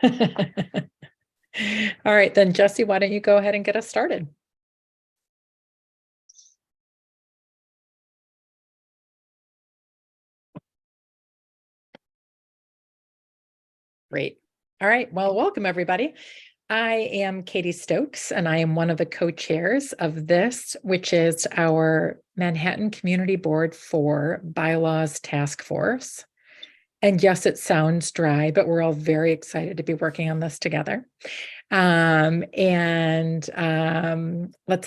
All right, then Jesse, why don't you go ahead and get us started? Great. All right, well, welcome everybody. I am Katie Stokes, and I am one of the co-chairs of this, which is our Manhattan Community Board for Bylaws Task Force. And yes, it sounds dry, but we're all very excited to be working on this together. Let's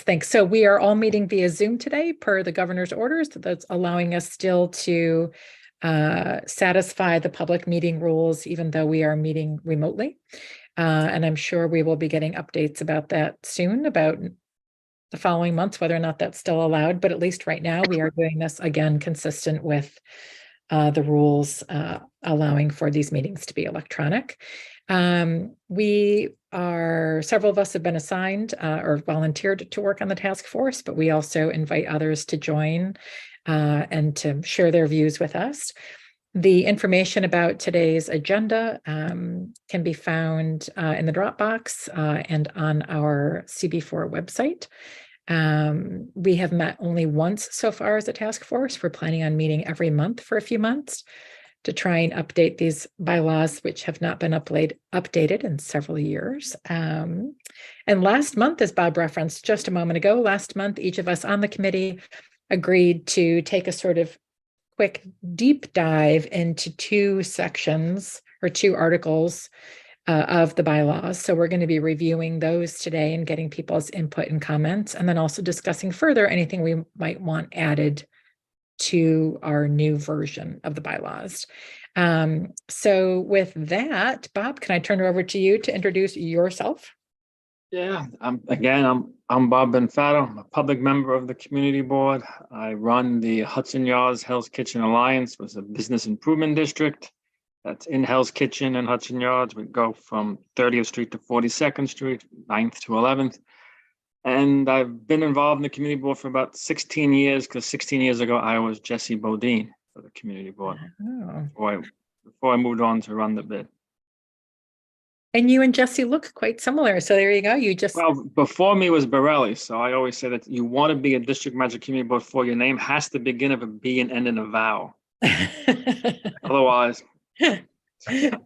think. So we are all meeting via Zoom today per the governor's orders. That's allowing us still to satisfy the public meeting rules, even though we are meeting remotely. And I'm sure we will be getting updates about that soon, about the following months, whether or not that's still allowed. But at least right now, we are doing this again, consistent with the rules allowing for these meetings to be electronic. Several of us have been assigned or volunteered to work on the task force, but we also invite others to join and to share their views with us. The information about today's agenda can be found in the Dropbox and on our CB4 website. We have met only once so far as a task force. We're planning on meeting every month for a few months to try and update these bylaws, which have not been updated in several years. And last month, as Bob referenced just a moment ago, last month, each of us on the committee agreed to take a sort of quick deep dive into two sections or two articles of the bylaws. So we're going to be reviewing those today and getting people's input and comments, and then also discussing further anything we might want added to our new version of the bylaws. So with that, Bob, can I turn it over to you to introduce yourself? Yeah, I'm Bob Benfato. I'm a public member of the community board. I run the Hudson Yards Hell's Kitchen Alliance, which is a business improvement district that's in Hell's Kitchen and Hudson Yards. We go from 30th Street to 42nd Street, 9th to 11th. And I've been involved in the community board for about 16 years, because 16 years ago, I was Jesse Bodine for the community board before I moved on to run the bid. And you and Jesse look quite similar. So there you go. Well, before me was Borelli. So I always say that you want to be a district manager community board for your name has to begin with a B and end in a vowel. Otherwise.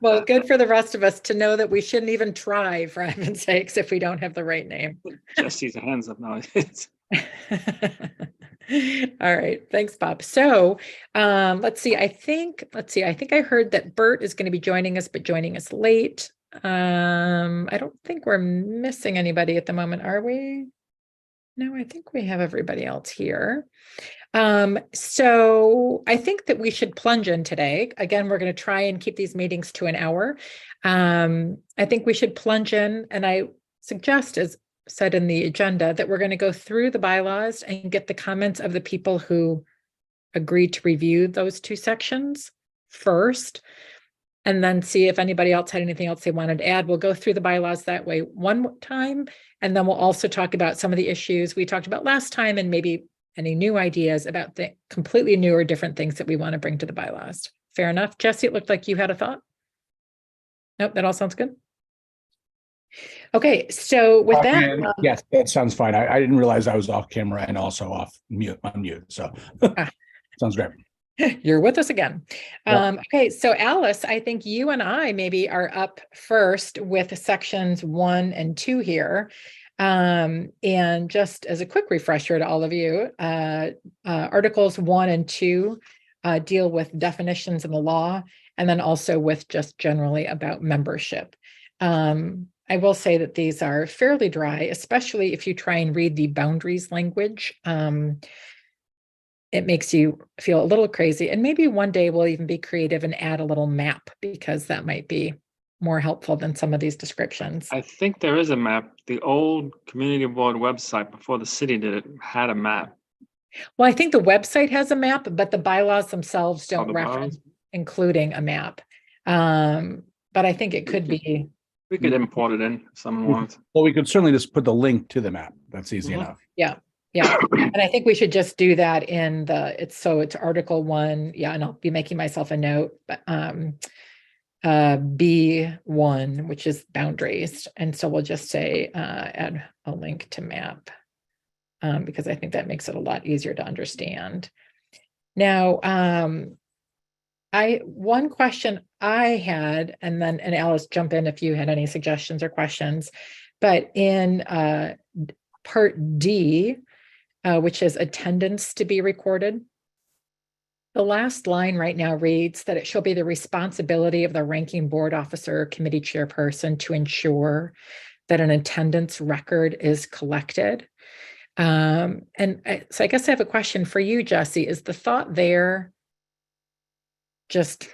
Well, good for the rest of us to know that we shouldn't even try, for heaven's sakes, if we don't have the right name. Jesse's hands up now. All right. Thanks, Bob. So let's see. I think I heard that Bert is going to be joining us, but joining us late. I don't think we're missing anybody at the moment, are we? No, I think we have everybody else here. So I think that we should plunge in today. Again, we're going to try and keep these meetings to an hour. I think we should plunge in, and I suggest, as said in the agenda, that we're going to go through the bylaws and get the comments of the people who agreed to review those two sections first, and then see if anybody else had anything else they wanted to add. We'll go through the bylaws that way one time, and then we'll also talk about some of the issues we talked about last time, and maybe any new ideas about the completely new or different things that we want to bring to the bylaws. Fair enough. Jesse, it looked like you had a thought. Nope, that all sounds good. Okay, so with that. Yes, that sounds fine. I didn't realize I was off camera and also on mute. So sounds great. You're with us again. Yep. Okay, so Alice, I think you and I maybe are up first with sections 1 and 2 here. And just as a quick refresher to all of you, Articles 1 and 2 deal with definitions in the law, and then also with just generally about membership. I will say that these are fairly dry, especially if you try and read the boundaries language. It makes you feel a little crazy. And maybe one day we'll even be creative and add a little map, because that might be more helpful than some of these descriptions. I think there is a map. The old community board website before the city did it had a map. Well, I think the website has a map, but the bylaws themselves don't reference including a map. But I think it could be. We could import it in if someone wants. Well, we could certainly just put the link to the map. That's easy enough. Yeah. And I think we should just do that in it's Article 1. Yeah, and I'll be making myself a note, but B1, which is boundaries. And so we'll just say add a link to map because I think that makes it a lot easier to understand. Now, one question I had, and Alice, jump in if you had any suggestions or questions, but in part D, which is attendance to be recorded, the last line right now reads that it shall be the responsibility of the ranking board officer or committee chairperson to ensure that an attendance record is collected. So I guess I have a question for you, Jesse. Is the thought there just,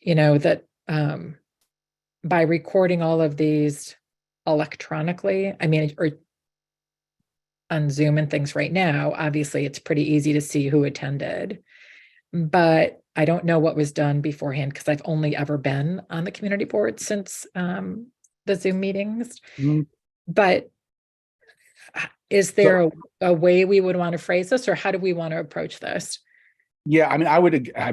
that by recording all of these electronically, I mean, or on Zoom and things right now, obviously it's pretty easy to see who attended, but I don't know what was done beforehand because I've only ever been on the community board since the Zoom meetings. Mhm. But is there a way we would want to phrase this, or how do we want to approach this? Yeah, I mean, I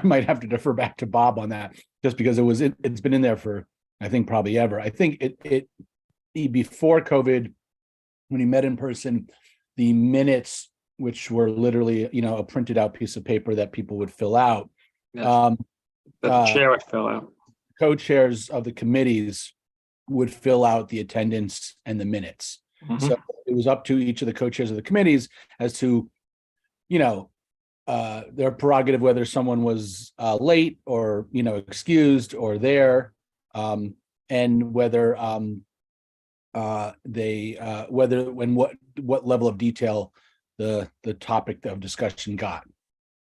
might have to defer back to Bob on that, just because it's been in there for, I think, probably ever. I think it before COVID, when he met in person, the minutes, which were literally, a printed out piece of paper that people would fill out. Yes. That the chair would fill out. Co-chairs of the committees would fill out the attendance and the minutes. Mhm. So it was up to each of the co-chairs of the committees as to, their prerogative, whether someone was late or, excused or there, and whether what level of detail the topic of discussion got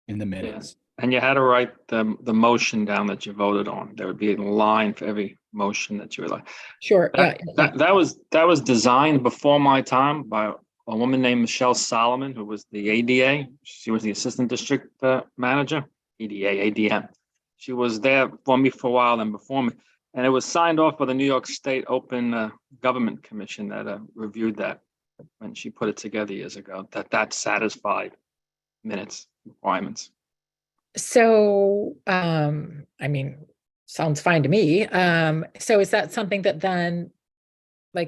in the minutes. Yes. And you had to write the motion down that you voted on. There would be a line for every motion that you would like. Sure. That was designed before my time by a woman named Michelle Solomon, who was the ADA. She was the assistant district manager, EDA, ADM. She was there for me for a while and before me. And it was signed off by the New York State Open Government Commission that reviewed that when she put it together years ago, that satisfied minutes requirements. So, I mean, sounds fine to me. So is that something that then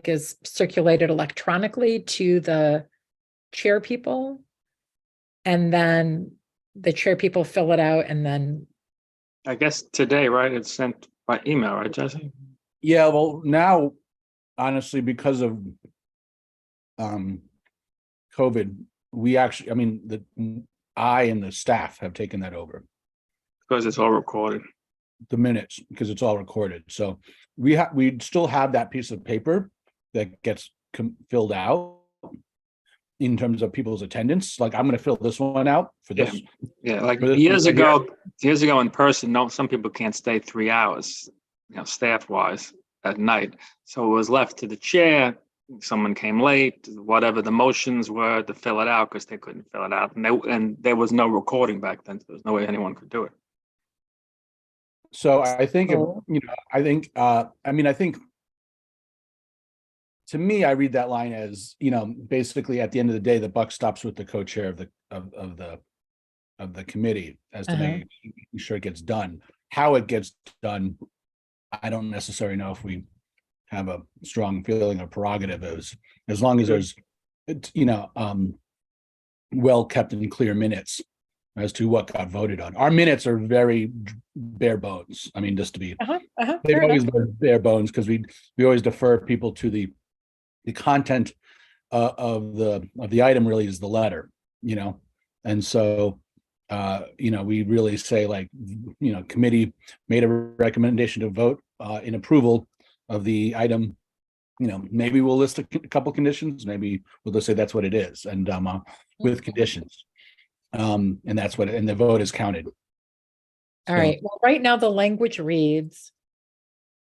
is circulated electronically to the chair people? And then the chair people fill it out and then? I guess today, right? It's sent by email, right, Jesse? Yeah, well, now, honestly, because of COVID, we actually, I and the staff have taken that over. Because it's all recorded. The minutes, because it's all recorded. So we still have that piece of paper that gets filled out in terms of people's attendance. Like, I'm going to fill this one out for this. Yeah, like years ago in person, some people can't stay 3 hours, staff wise at night. So it was left to the chair. Someone came late, whatever the motions were, to fill it out because they couldn't fill it out. And there was no recording back then. So there was no way anyone could do it. So I think, I think to me, I read that line as, basically at the end of the day, the buck stops with the co-chair of the committee as to making sure it gets done. How it gets done, I don't necessarily know if we have a strong feeling of prerogative as long as there's, well kept and clear minutes as to what got voted on. Our minutes are very bare bones. I mean, just to be, they've always been bare bones because we always defer people to the content of the item really is the letter, and so we really say committee made a recommendation to vote in approval of the item. Maybe we'll list a couple conditions, maybe we'll just say that's what it is, and with conditions. And that's and the vote is counted. All right. Well, right now the language reads,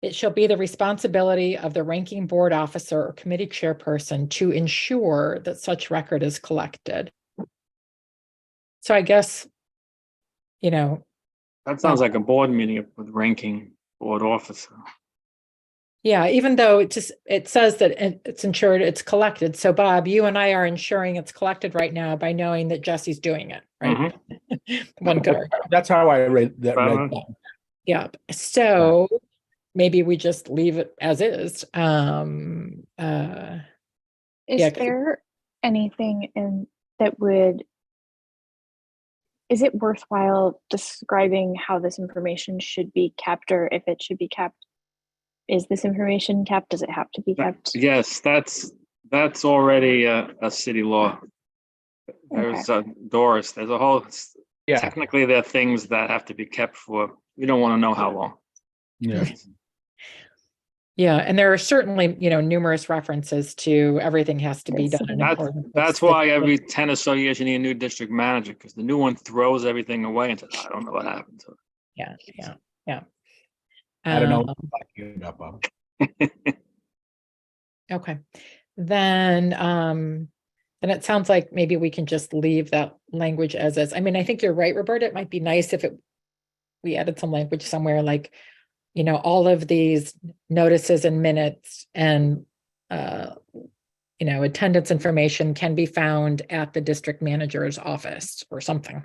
it shall be the responsibility of the ranking board officer or committee chairperson to ensure that such record is collected. So I guess, that sounds like a board meeting with ranking board officer. Yeah, even though it says that it's ensured it's collected. So Bob, you and I are ensuring it's collected right now by knowing that Jesse's doing it, right? One could argue. That's how I read that. Yeah, so maybe we just leave it as is. Is Yeah, 'cause- there anything in that would, is it worthwhile describing how this information should be kept, or if it should be kept? Is this information kept? Does it have to be kept? Yes, that's already a city law. There's Doris, there's a whole, Yeah, technically there are things that have to be kept for, we don't want to know how long. yeah. yeah, and there are certainly, numerous references to everything has to be Yes. done in That's, accordance with that's why city law. every 10 or so years you need a new district manager, because the new one throws everything away and says, I don't know what happened to Yeah. I don't know Um, what you're talking about, Bob. it. Okay, then it sounds like maybe we can just leave that language as is. I mean, I think you're right, Roberta. It might be nice if we added some language somewhere like, all of these notices and minutes and attendance information can be found at the district manager's office or something.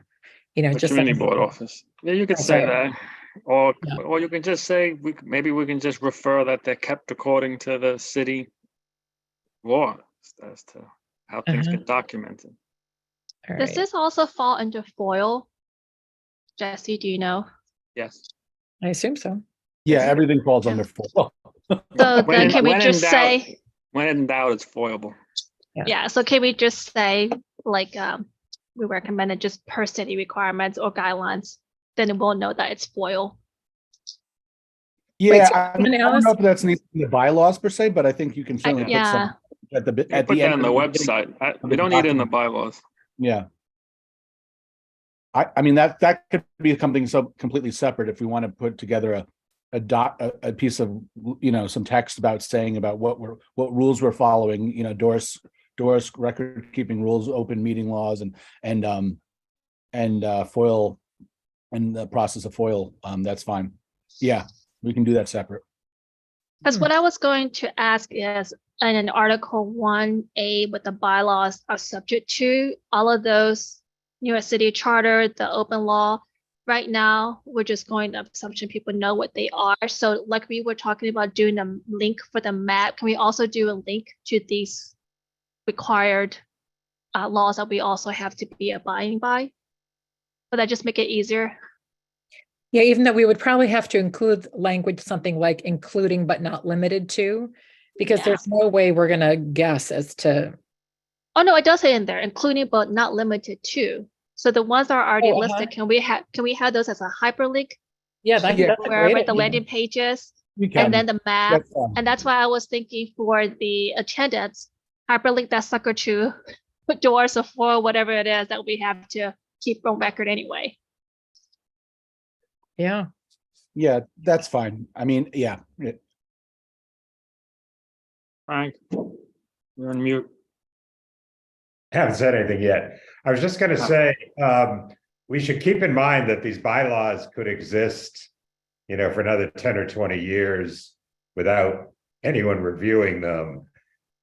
The Just community something- board office. Yeah, you could say Okay. that. Or Yeah. or you can just say, maybe we can just refer that they're kept according to the city law as to how things Uh-huh. get documented. All Does right. this also fall under FOIL? Jesse, do you know? Yes. I assume so. Yeah, everything falls under FOIL. So When then in- can we when in just doubt- say, When in doubt, it's foilable. yeah, so can we just say, like, we recommended just per city requirements or guidelines, then we'll know that it's FOIL. Yeah, so I mean, I don't Alice- know if that's in the bylaws per se, but I think you can certainly put Yeah. some at the You at put the that end on of the beginning. website. of We the don't need it in the document. bylaws. Yeah. I mean, that could be something so completely separate if we want to put together a piece of, some text about saying about what rules we're following, Doris record keeping rules, open meeting laws and FOIL and the process of FOIL. That's fine. Yeah, we can do that separate. Because what I was going to ask is, in an Article 1A, what the bylaws are subject to, all of those, New York City Charter, the open law, right now, we're just going to assumption people know what they are. So like we were talking about doing a link for the map, can we also do a link to these required laws that we also have to be abiding by? Would that just make it easier? Yeah, even though we would probably have to include language, something like including but not limited to, because Yeah. there's no way we're gonna guess as to. Oh, no, it does say in there, including but not limited to. So the ones that are already Oh, listed, can we have those as a hyperlink Yeah, Yeah. that's a wherever great the idea. landing page is, We can. and then the map? That's fine. And that's why I was thinking for the attendance, hyperlink that sucker to Doors or for whatever it is that we have to keep on record anyway. Yeah, Yeah, that's fine. I mean, yeah. Frank, you're on mute. Haven't said anything yet. I was just gonna say, we should keep in mind that these bylaws could exist, for another 10 or 20 years without anyone reviewing them.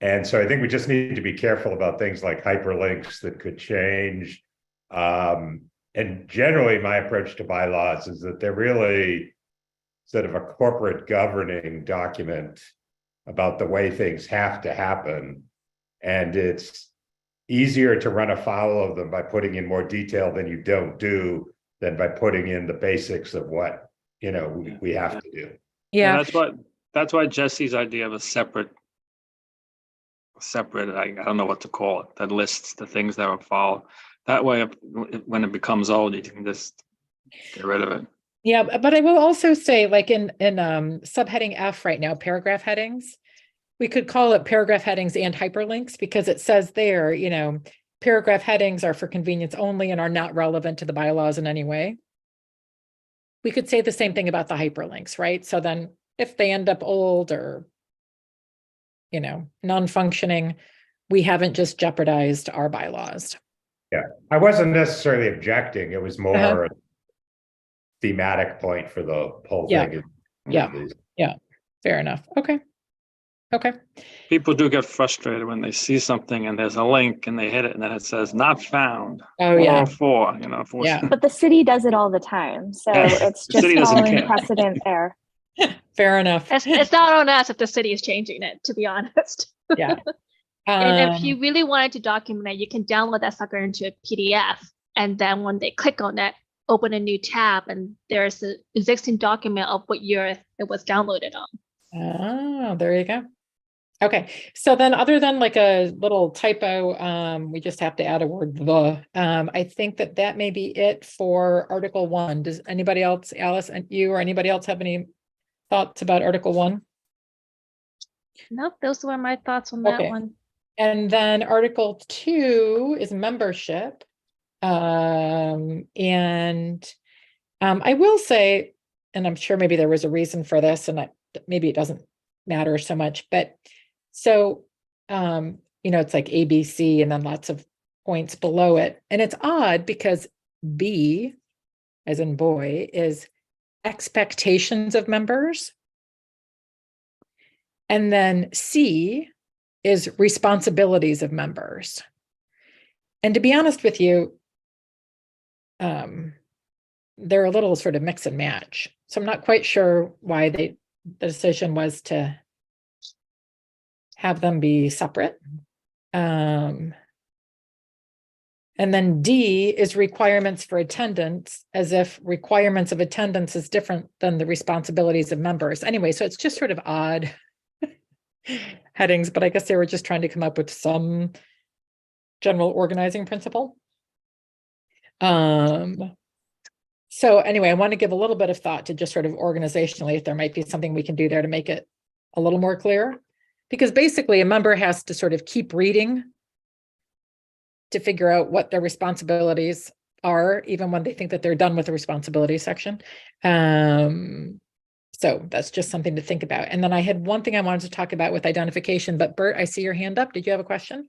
And so I think we just need to be careful about things like hyperlinks that could change. And generally, my approach to bylaws is that they're really sort of a corporate governing document about the way things have to happen. And it's easier to run afoul of them by putting in more detail than you don't do than by putting in the basics of what, we have to do. yeah, That's why Jesse's idea of a separate, I don't know what to call it, that lists the things that are followed. That way, when it becomes old, you can just get rid of it. yeah, but I will also say, like in subheading F right now, paragraph headings, we could call it paragraph headings and hyperlinks because it says there, paragraph headings are for convenience only and are not relevant to the bylaws in any way. We could say the same thing about the hyperlinks, right? So then if they end up old or, non-functioning, we haven't just jeopardized our bylaws. I wasn't necessarily objecting. It was more Uh-huh. a thematic point for the whole Yeah. thing. Yeah. Fair enough. Okay. Okay. People do get frustrated when they see something and there's a link and they hit it and then it says not found. Oh, yeah. 404, you know. Yeah. But the city does it all the time, so Yeah, it's the just city doesn't following care. precedent there. Fair enough. It's not on us if the city is changing it, to be honest. Yeah. And if you really wanted to document it, you can download that sucker into a PDF. And then when they click on it, open a new tab, and there's an existing document of what year it was downloaded on. Oh, there you go. Okay, so then other than like a little typo, we just have to add a word the. I think that may be it for Article 1. Does anybody else, Alice, and you or anybody else have any thoughts about Article 1? Nope, those were my thoughts on that Okay. one. And then Article 2 is membership. I will say, and I'm sure maybe there was a reason for this, and maybe it doesn't matter so much, but so, it's like ABC and then lots of points below it. And it's odd because B, as in boy, is expectations of members. And then C is responsibilities of members. And to be honest with you, they're a little sort of mix and match. So I'm not quite sure why the decision was to have them be separate. And then D is requirements for attendance, as if requirements of attendance is different than the responsibilities of members. Anyway, so it's just sort of odd headings, but I guess they were just trying to come up with some general organizing principle. So anyway, I want to give a little bit of thought to just sort of organizationally, if there might be something we can do there to make it a little more clear. Because basically a member has to sort of keep reading to figure out what their responsibilities are, even when they think that they're done with the responsibility section. So that's just something to think about. And then I had one thing I wanted to talk about with identification, but Bert, I see your hand up. Did you have a question?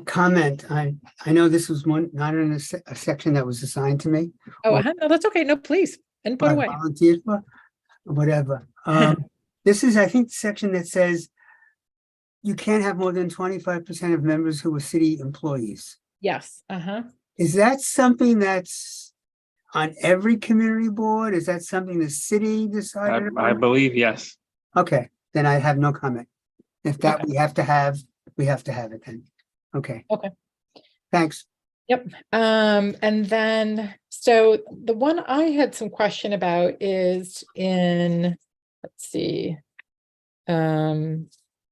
Comment. I know this was not in a section that was assigned to me. Oh, no, that's okay. No, please. Input I away. volunteered for, or whatever. This is, I think, the section that says you can't have more than 25% of members who are city employees. Yes. Is that something that's on every community board? Is that something the city decided? I believe yes. Okay, then I have no comment. If that we have to have it then. Okay. Okay. Thanks. Yep. And then, so the one I had some question about is in, let's see,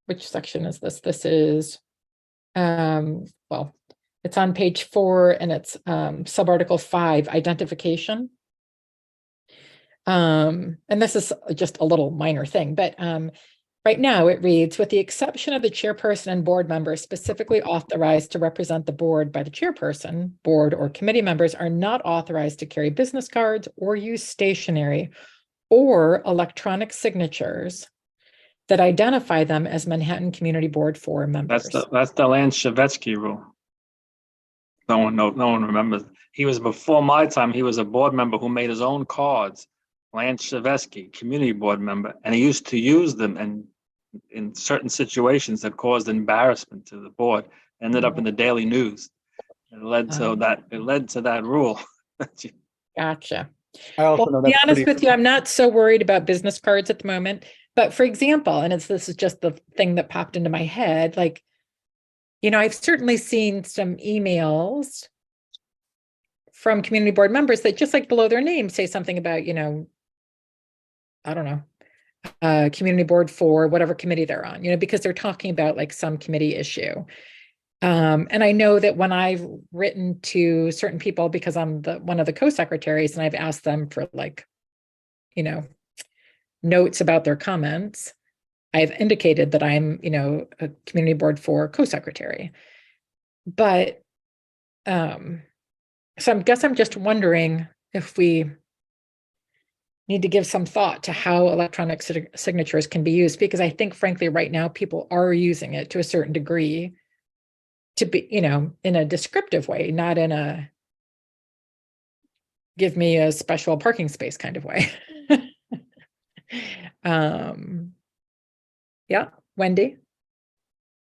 which section is this? This is, well, it's on page 4 and it's subarticle 5, identification. And this is just a little minor thing, but right now it reads, with the exception of the chairperson and board members specifically authorized to represent the board by the chairperson, board or committee members are not authorized to carry business cards or use stationery or electronic signatures that identify them as Manhattan Community Board 4 members. That's the Lance Shavetsky rule. No one remembers. He was before my time. He was a board member who made his own cards. Lance Shavetsky, community board member, and he used to use them and in certain situations that caused embarrassment to the board. Ended up in the Daily News. It led to that rule. Gotcha. I also Well, know to be that's honest pretty- with you, I'm not so worried about business cards at the moment. But for example, and this is just the thing that popped into my head, like, I've certainly seen some emails from community board members that just like below their name say something about, I don't know, community board for whatever committee they're on, because they're talking about like some committee issue. And I know that when I've written to certain people, because I'm one of the co-secretaries, and I've asked them for like, notes about their comments, I've indicated that I'm, a community board for co-secretary. But so I guess I'm just wondering if we need to give some thought to how electronic signatures can be used, because I think frankly right now people are using it to a certain degree to be, in a descriptive way, not in a give me a special parking space kind of way. Yeah. Wendy?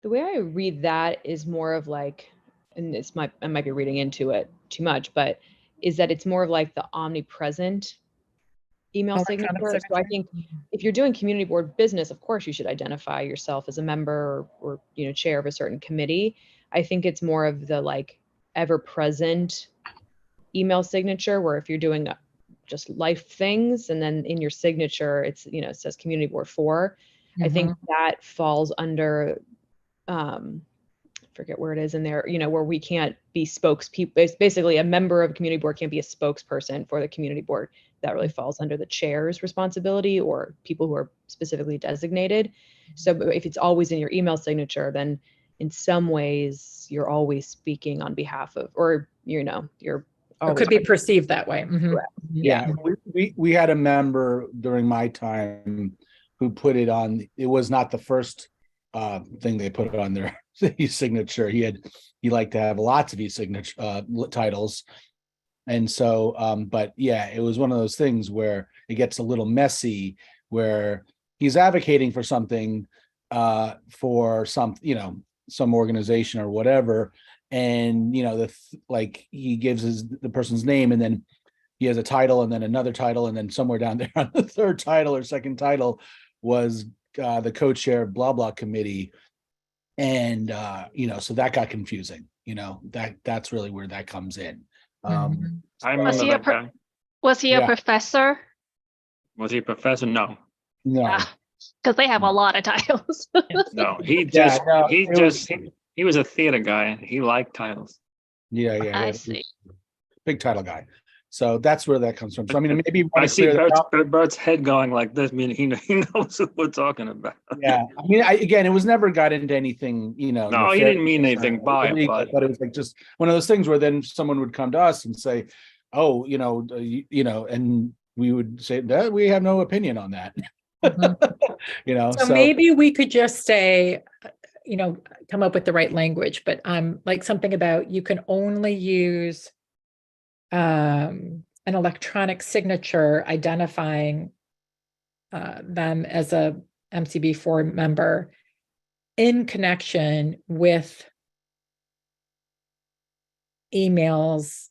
The way I read that is more of like, and I might be reading into it too much, but is that it's more of like the omnipresent email Electronic signature. So I signature. think if you're doing community board business, of course you should identify yourself as a member or chair of a certain committee. I think it's more of the like ever present email signature, where if you're doing just life things and then in your signature it's it says community board 4. I think that falls under forget where it is in there, where we can't be spokespeople. Basically, a member of a community board can't be a spokesperson for the community board. That really falls under the chair's responsibility or people who are specifically designated. So if it's always in your email signature, then in some ways you're always speaking on behalf of, or you're Or always could be perceived that way. Mhm. Yeah, we had a member during my time who put it on. It was not the first thing they put on their signature. He liked to have lots of e-signature titles, and so but yeah, it was one of those things where it gets a little messy, where he's advocating for something for some organization or whatever, and like he gives the person's name, and then he has a title and then another title, and then somewhere down there on the third title or second title was the co-chair blah blah committee, and so that got confusing. That's really where that comes in. I remember that guy. Was he a professor? Was he a professor? No. Because they have a lot of titles. No, he was a theater guy. He liked titles. Yeah. I see. Big title guy. So that's where that comes from. So I mean, maybe I see Bert's head going like this, meaning he knows what we're talking about. Yeah, I mean, again, it was never got into anything, No, he didn't mean anything by it, but it was like just one of those things where then someone would come to us and say, "Oh, and we would say that we have no opinion on that." So maybe we could just say, come up with the right language, but like something about you can only use an electronic signature identifying them as a MCB4 member in connection with emails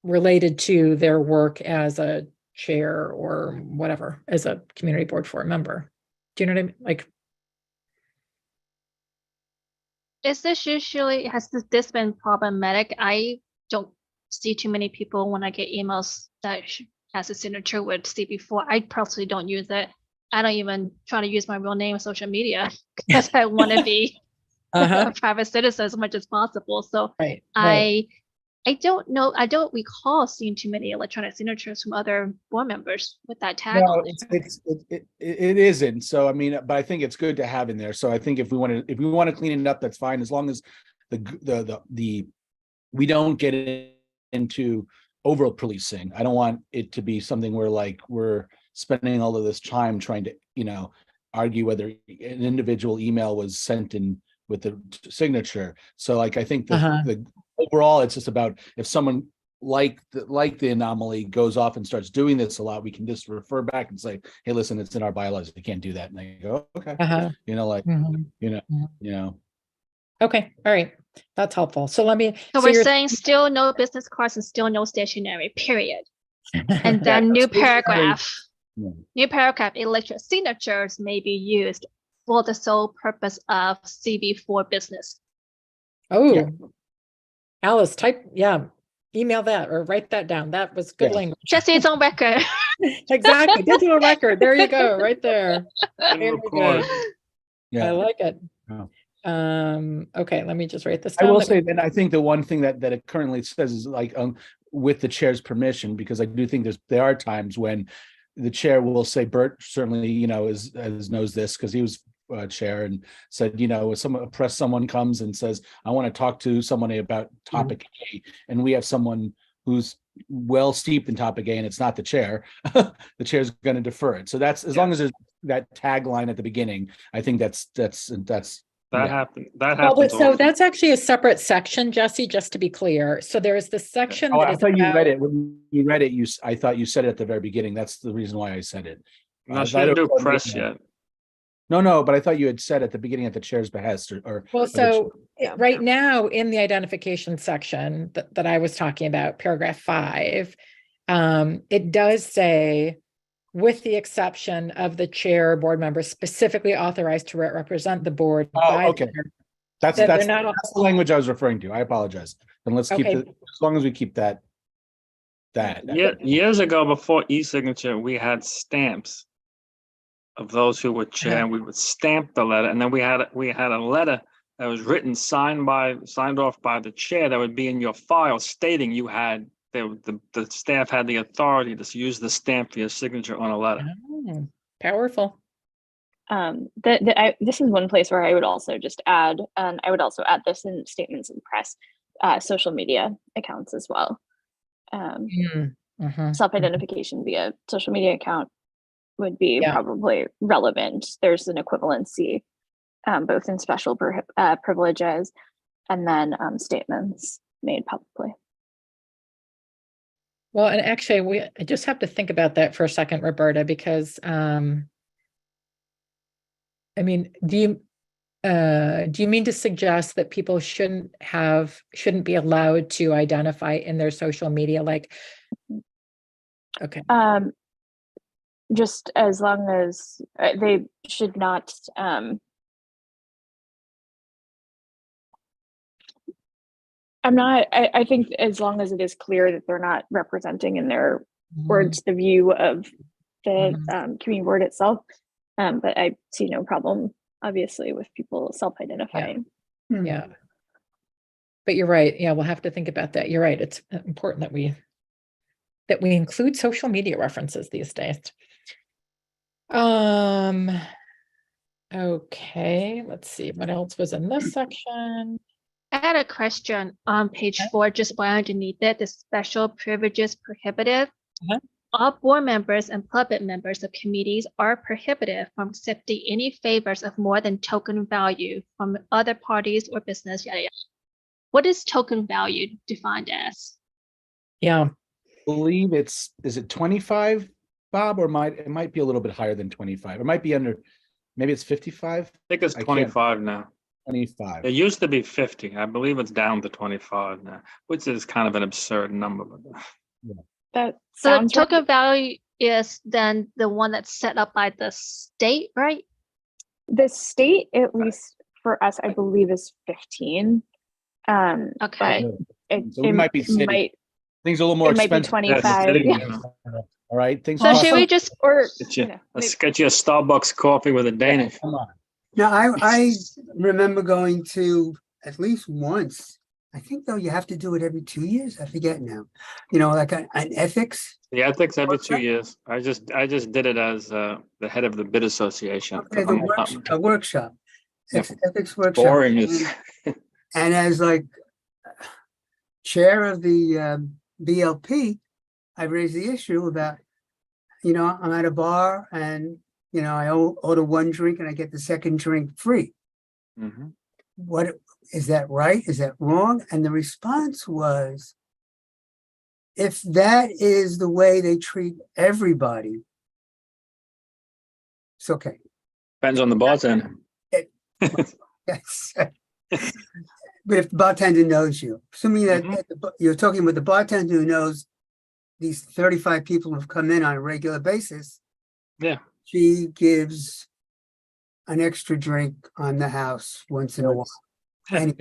related to their work as a chair or whatever, as a community board 4 member. Do you know what I mean? Like, has this been problematic? I don't see too many people when I get emails that has a signature with CB4. I personally don't use it. I don't even try to use my real name on social media because I want to be a private citizen as much as possible. So I don't know. I don't recall seeing too many electronic signatures from other board members with that tag on it. It isn't. So I mean, but I think it's good to have in there. So I think if we want to clean it up, that's fine, as long as the we don't get into over policing. I don't want it to be something where like we're spending all of this time trying to argue whether an individual email was sent in with the signature. So like I think the overall it's just about if someone like the anomaly goes off and starts doing this a lot, we can just refer back and say, hey, listen, it's in our bylaws, you can't do that. And they go, okay, Okay, all right, that's helpful. So we're saying still no business cards and still no stationery, period. And then new paragraph, electronic signatures may be used for the sole purpose of CB4 business. Alice, email that or write that down. That was good language. Just it's on record. Exactly, digital record. There you go, right there. Very good. I like it. Okay, let me just write this down. I will say that I think the one thing that it currently says is like with the chair's permission, because I do think there are times when the chair will say, Bert certainly knows this because he was chair, and said, someone comes and says, I want to talk to someone about topic A, and we have someone who's well steeped in topic A and it's not the chair, the chair's going to defer it. So that's as long as there's that tagline at the beginning. I think that happened. So that's actually a separate section, Jesse, just to be clear. So there is the section that I thought you read it. When you read it, I thought you said it at the very beginning. That's the reason why I said it. No, she didn't do press yet. No, but I thought you had said at the beginning at the chair's behest or Well, the so Yeah. right now in the identification section that I was talking about, paragraph 5, it does say, with the exception of the chair or board member specifically authorized to represent the board. by the okay. chair, That's that they're that's not that's the language I was referring to. I apologize. And let's keep Okay. it as long as we keep that. Yeah, years ago, before e-signature, we had stamps of those who were chair, and we would stamp the letter, and then we had a letter that was written, signed off by the chair, that would be in your file stating you had the staff had the authority to use the stamp for your signature on a letter. Oh, powerful. This is one place where I would also just add, and I would also add this in statements in press, social media accounts as well. Self-identification via social media account would be probably relevant. There's an equivalency both in special privileges and then statements made publicly. Well, and actually, I just have to think about that for a second, Roberta, because I mean, do you mean to suggest that people shouldn't be allowed to identify in their social media? Like, okay. Just as long as they should not. I think as long as it is clear that they're not representing in their words the view of the community board itself. But I see no problem, obviously, with people self-identifying. Yeah. But you're right. Yeah, we'll have to think about that. You're right. It's important that we include social media references these days. Okay, let's see what else was in this section. I had a question on page 4, just right underneath it, the special privileges prohibited. All board members and public members of committees are prohibited from accepting any favors of more than token value from other parties or business, yada, yada. What is token value defined as? Yeah. I believe is it 25, Bob, or it might be a little bit higher than 25. It might be under, maybe it's 55. I think it's 25 now. 25. It used to be 50. I believe it's down to 25 now, which is kind of an absurd number. That So the sounds token value is then the one that's set up by the state, right? The state, at least for us, I believe is 15. Okay. So we might be city. Things are a little more it might be expensive. 25. All right. Things So cost- should we just, Let's get you a Starbucks coffee with a Danish. Come on. Now, I remember going to at least once. I think though you have to do it every 2 years. I forget now. You know, like an ethics. The ethics every 2 years. I just did it as the head of the bid association. Okay, a workshop. Yep. Ethics workshop. Boring is. And as like chair of the BLP, I raised the issue about, you know, I'm at a bar and, you know, I order one drink and I get the second drink free. What is that right? Is that wrong? And the response was, if that is the way they treat everybody, it's okay. Depends on the bartender. Yes. But if the bartender knows you, assuming that you're talking with the bartender who knows these 35 people who've come in on a regular basis, she gives an extra drink on the house once in a while. And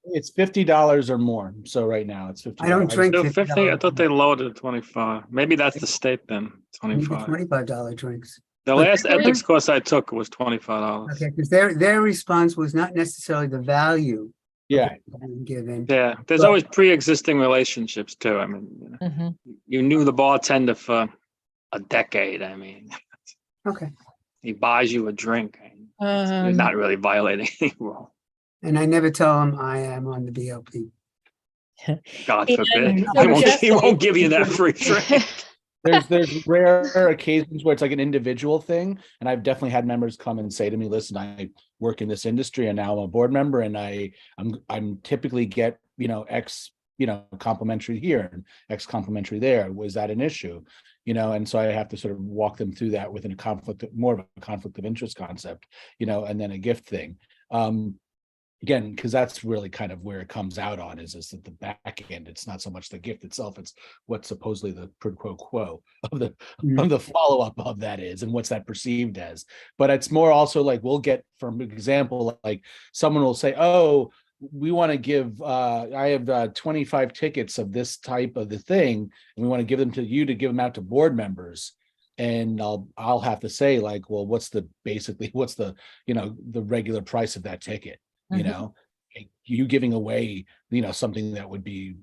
it's $50 or more. So right now it's $50. I don't drink $50. I thought they lowered it to 25. Maybe that's the state then. 25. $25 drinks. The last ethics course I took was $25. Okay, because their response was not necessarily the value. Given. Yeah, there's always pre-existing relationships too. I mean, you knew the bartender for a decade. I mean, he buys you a drink. You're not really violating any rule. And I never tell him I am on the BLP. God forbid. He won't give you that free drink. There's rare occasions where it's like an individual thing. And I've definitely had members come and say to me, listen, I work in this industry and now I'm a board member and I'm typically get, you know, X complimentary here and X complimentary there. Was that an issue? And so I have to sort of walk them through that within more of a conflict of interest concept, and then a gift thing. Again, because that's really kind of where it comes out on is at the back end. It's not so much the gift itself, it's what supposedly the quid pro quo of the follow-up of that is, and what's that perceived as. But it's more also like we'll get, for example, like someone will say, oh, we want to give I have 25 tickets of this type of the thing, and we want to give them to you to give them out to board members. And I'll have to say, like, well, what's the the regular price of that ticket? You giving away, something that would be,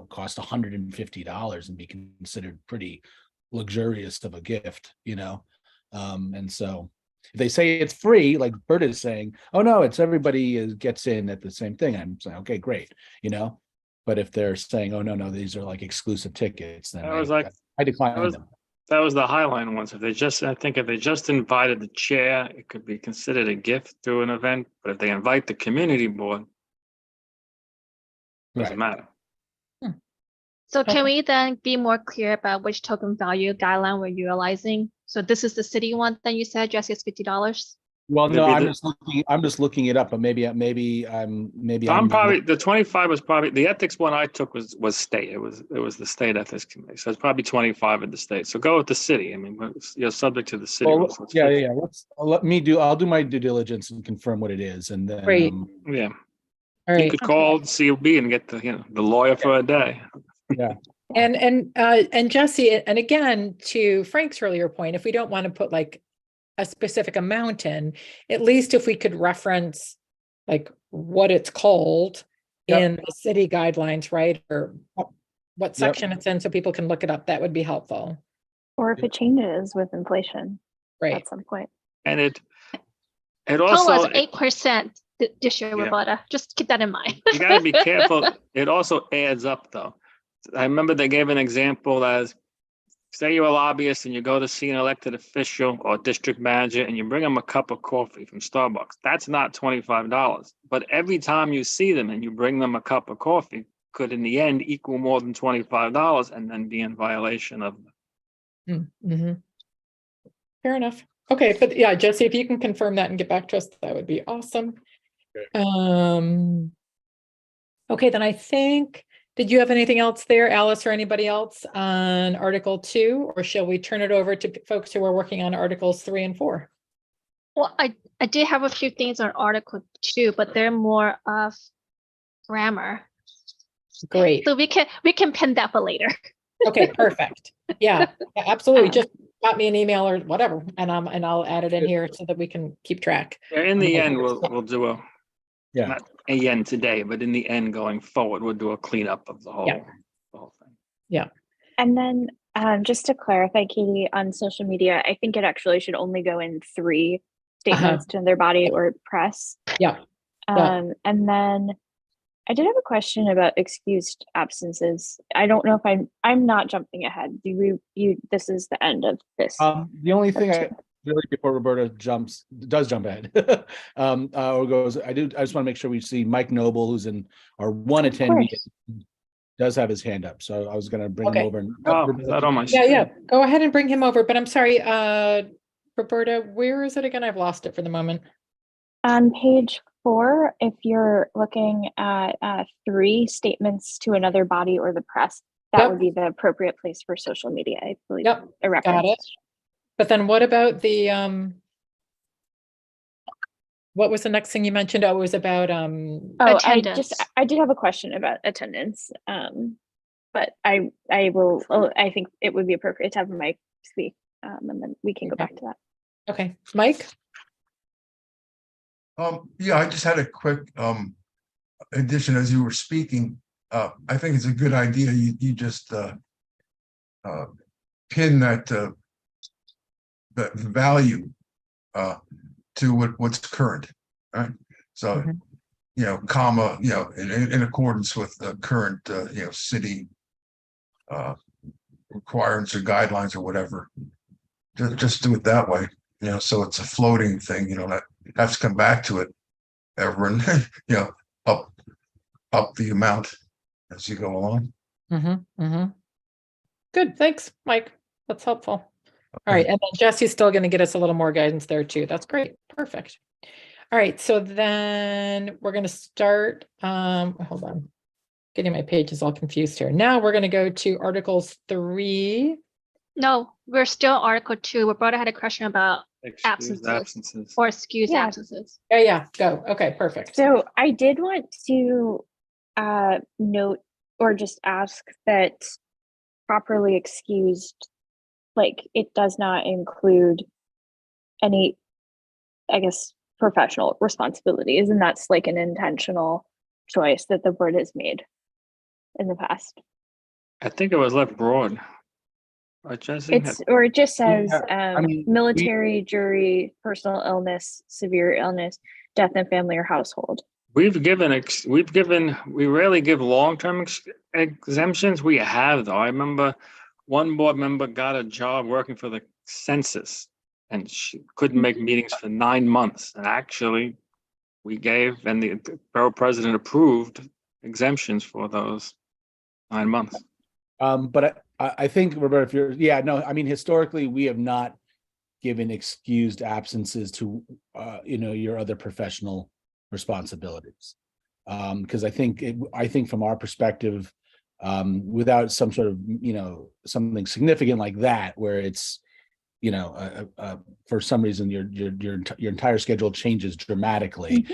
cost $150 and be considered pretty luxurious of a gift, and so if they say it's free, like Bert is saying, oh no, it's everybody gets in at the same thing. I'm saying, okay, great, but if they're saying, oh no, these are like exclusive tickets, then I decline them. That was the Highline ones. If they just invited the chair, it could be considered a gift through an event. But if they invite the community board, it doesn't matter. So can we then be more clear about which token value guideline we're utilizing? So this is the city one that you said, Jesse, it's $50. Well, no, I'm just looking it up, but maybe I'm probably the 25 was probably the ethics one I took was state. It was the state ethics committee, so it's probably 25 at the state. So go with the city. I mean, you're subject to the city. Well, yeah. I'll do my due diligence and confirm what it is, and then Great. Yeah. All right. You could call COB and get the lawyer for a day. Yeah. And Jesse, and again, to Frank's earlier point, if we don't want to put like a specific amount in, at least if we could reference like what it's called in the city guidelines, right? Or what section it's in, so people can look it up, that would be helpful. Or if it changes with inflation at some point. And it also 8% this year, Roberta. Just keep that in mind. You gotta be careful. It also adds up though. I remember they gave an example as, say you're a lobbyist and you go to see an elected official or district manager and you bring them a cup of coffee from Starbucks. That's not $25. But every time you see them and you bring them a cup of coffee could in the end equal more than $25 and then be in violation of them. Mm-hmm. Fair enough. Okay, but yeah, Jesse, if you can confirm that and get back to us, that would be awesome. Okay. Okay, then I think, did you have anything else there, Alice, or anybody else on Article 2, or shall we turn it over to folks who are working on Articles 3 and 4? Well, I did have a few things on Article 2, but they're more of grammar. Great. So we can pin that for later. Okay, perfect. Yeah, absolutely. Just got me an email or whatever, and I'll add it in here so that we can keep track. Yeah, in the end, we'll do a Yeah. Not a end today, but in the end going forward, we'll do a cleanup of the whole thing. Yeah. And then just to clarify, Katie, on social media, I think it actually should only go in 3 statements to their body or press. Yeah. And then I did have a question about excused absences. I don't know if I'm not jumping ahead. This is the end of this. The only thing really before Roberta does jump ahead or goes, I just want to make sure we see Mike Noble, who's in our one attendee, does have his hand up. So I was going to bring him over. Is that on my screen? Yeah. Go ahead and bring him over. But I'm sorry, Roberta, where is it again? I've lost it for the moment. On page 4, if you're looking at 3 statements to another body or the press, that would be the appropriate place for social media, I believe. A reference. Got it. But then what about the, what was the next thing you mentioned? Oh, it was about, attendance. I did have a question about attendance. But I think it would be appropriate to have Mike speak, and then we can go back to that. Okay, Mike? Yeah, I just had a quick addition as you were speaking. I think it's a good idea. You just pin that the value to what's current, right? So, comma, in accordance with the current, city requirements or guidelines or whatever. Just do it that way, so it's a floating thing. That have to come back to it ever and up the amount. as you go along. Good, thanks, Mike. That's helpful. All right, and then Jesse's still going to get us a little more guidance there too. That's great. Perfect. All right, so then we're going to start, hold on, getting my pages all confused here. Now we're going to go to Articles 3. No, we're still Article 2. Roberta had a question about Excused absences or excused Yeah. absences. Yeah, go. Okay, perfect. So I did want to note or just ask that properly excused, like it does not include any, I guess, professional responsibilities, and that's like an intentional choice that the board has made in the past. I think it was left broad. Right, Jesse? It just says I mean, military, jury, personal illness, severe illness, death in family or household. We rarely give long-term exemptions. We have though. I remember one board member got a job working for the census and she couldn't make meetings for 9 months. And actually we gave, and the borough president approved exemptions for those 9 months. But I think, Roberta, I mean, historically, we have not given excused absences to, your other professional responsibilities. Because I think from our perspective, without some sort of, something significant like that, where it's, for some reason your entire schedule changes dramatically.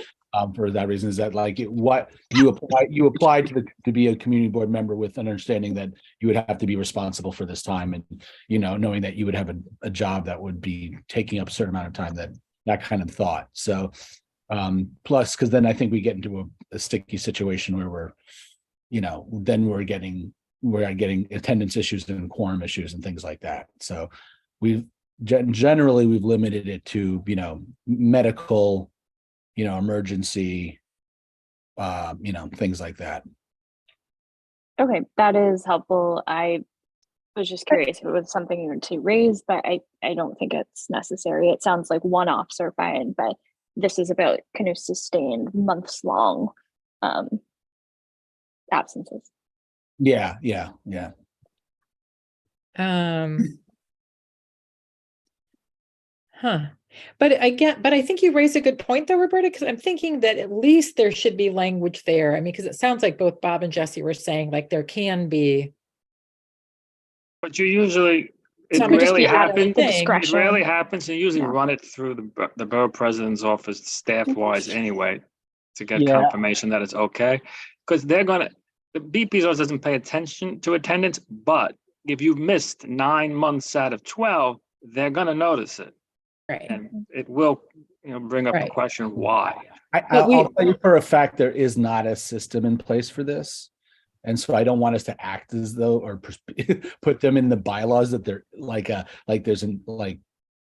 For that reason, is that like what you applied to be a community board member with an understanding that you would have to be responsible for this time, and knowing that you would have a job that would be taking up a certain amount of time, that kind of thought. So plus, because then I think we get into a sticky situation where we're getting attendance issues and quorum issues and things like that. So we've generally limited it to medical, emergency, things like that. Okay, that is helpful. I was just curious if it was something you wanted to raise, but I don't think it's necessary. It sounds like one-offs are fine, but this is about kind of sustained months-long absences. Yeah. But I think you raised a good point though, Roberta, because I'm thinking that at least there should be language there. I mean, because it sounds like both Bob and Jesse were saying like there can be. But it rarely happens. It rarely happens. You usually run it through the borough president's office staff-wise anyway to get confirmation that it's okay. Because the BP's office doesn't pay attention to attendance, but if you've missed 9 months out of 12, they're gonna notice it. Right. And it will, bring up the question why. I'll tell you for a fact there is not a system in place for this. And so I don't want us to act as though or put them in the bylaws that they're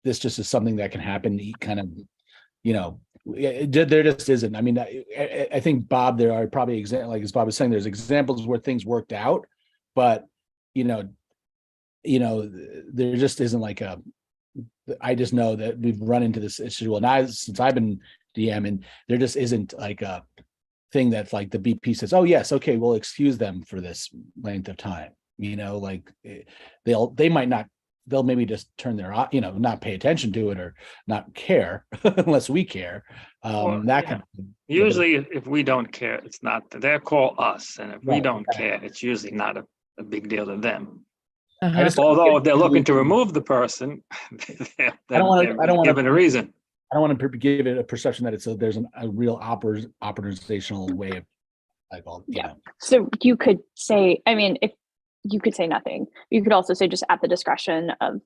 this just is something that can happen kind of, there just isn't. I mean, I think Bob, there are probably like as Bob was saying, there's examples where things worked out, but there just isn't like I just know that we've run into this issue. Well, since I've been DM, and there just isn't like a thing that's like the BP says, oh yes, okay, we'll excuse them for this length of time. Like they'll maybe just turn their not pay attention to it or not care unless we care. Usually if we don't care, it's not, they'll call us, and if we don't care, it's usually not a big deal to them. Although if they're looking to remove the person, they're given a reason. I don't want to give it a perception that there's a real operational way of like all. So you could say, I mean, if you could say nothing, you could also say just at the discretion of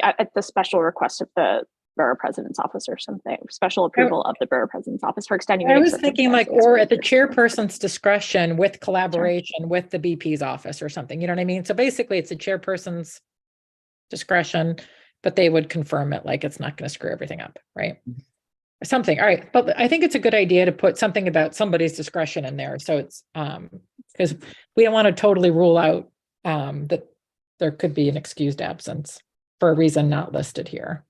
at the special request of the borough president's office or something, special approval of the borough president's office for extenuating. I was thinking or at the chairperson's discretion with collaboration with the BP's office or something, you know what I mean? So basically it's a chairperson's discretion, but they would confirm it, like it's not going to screw everything up, right? Something. All right. But I think it's a good idea to put something about somebody's discretion in there. So it's because we don't want to totally rule out that there could be an excused absence for a reason not listed here.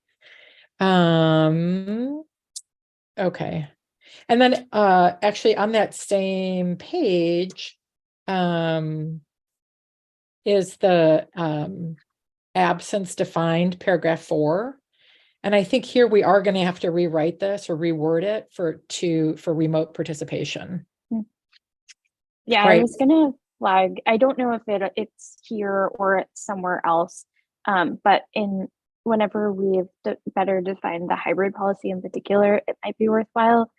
Okay. And then actually on that same page, is the absence defined, paragraph 4. And I think here we are going to have to rewrite this or reword it for remote participation. Yeah, I Right. was gonna flag, I don't know if it's here or it's somewhere else. But whenever we've better defined the hybrid policy in particular, it might be worthwhile,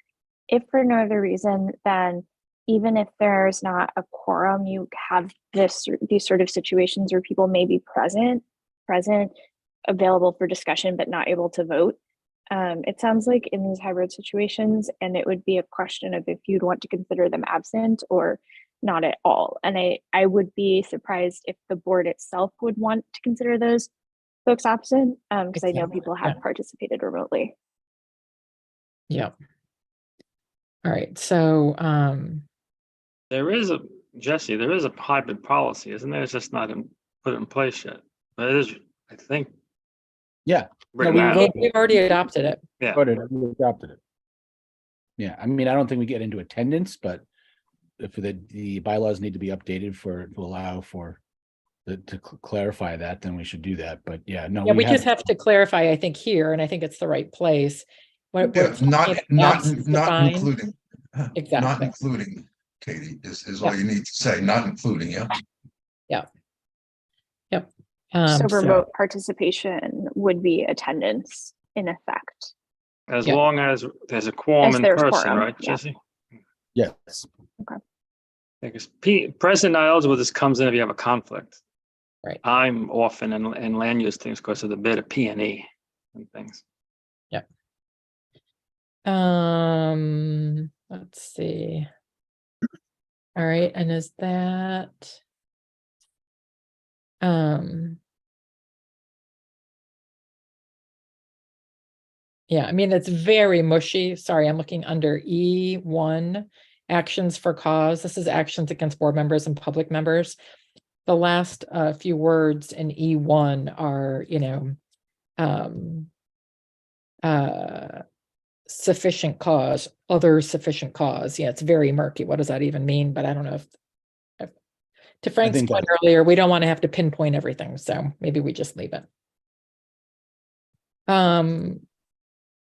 if for no other reason than even if there's not a quorum, you have these sort of situations where people may be present, available for discussion, but not able to vote. It sounds like in these hybrid situations, and it would be a question of if you'd want to consider them absent or not at all. And I would be surprised if the board itself would want to consider those folks absent, because I know Exactly. people have Yeah. participated remotely. Yeah. All right. So There is a, Jesse, there is a hybrid policy, isn't there? It's just not put in place yet. But it is, I think. Yeah. written we out. voted. we've already adopted it. Yeah. We adopted it. Yeah, I mean, I don't think we get into attendance, but if the bylaws need to be updated to allow for to clarify that, then we should do that. But yeah, no, Yeah, we just have to clarify, I think, here, and I think it's the right place. Yeah, not including. Not Exactly. including, Katie, is all you need to say, not including, yeah. Yep. So remote participation would be attendance in effect. As Yeah. long as there's a quorum As in there's person, quorum, right, yeah. Jesse? yes. Because president not eligible just comes in if you have a conflict. Right. I'm often in land use things because of the bit of P&E and things. Let's see. All right, and is that yeah, I mean, it's very mushy. Sorry, I'm looking under E1, actions for cause. This is actions against board members and public members. The last few words in E1 are, sufficient cause, other sufficient cause. Yeah, it's very murky. What does that even mean? But I don't know if to Frank's point earlier, we don't want to have to pinpoint everything, so maybe we just leave it.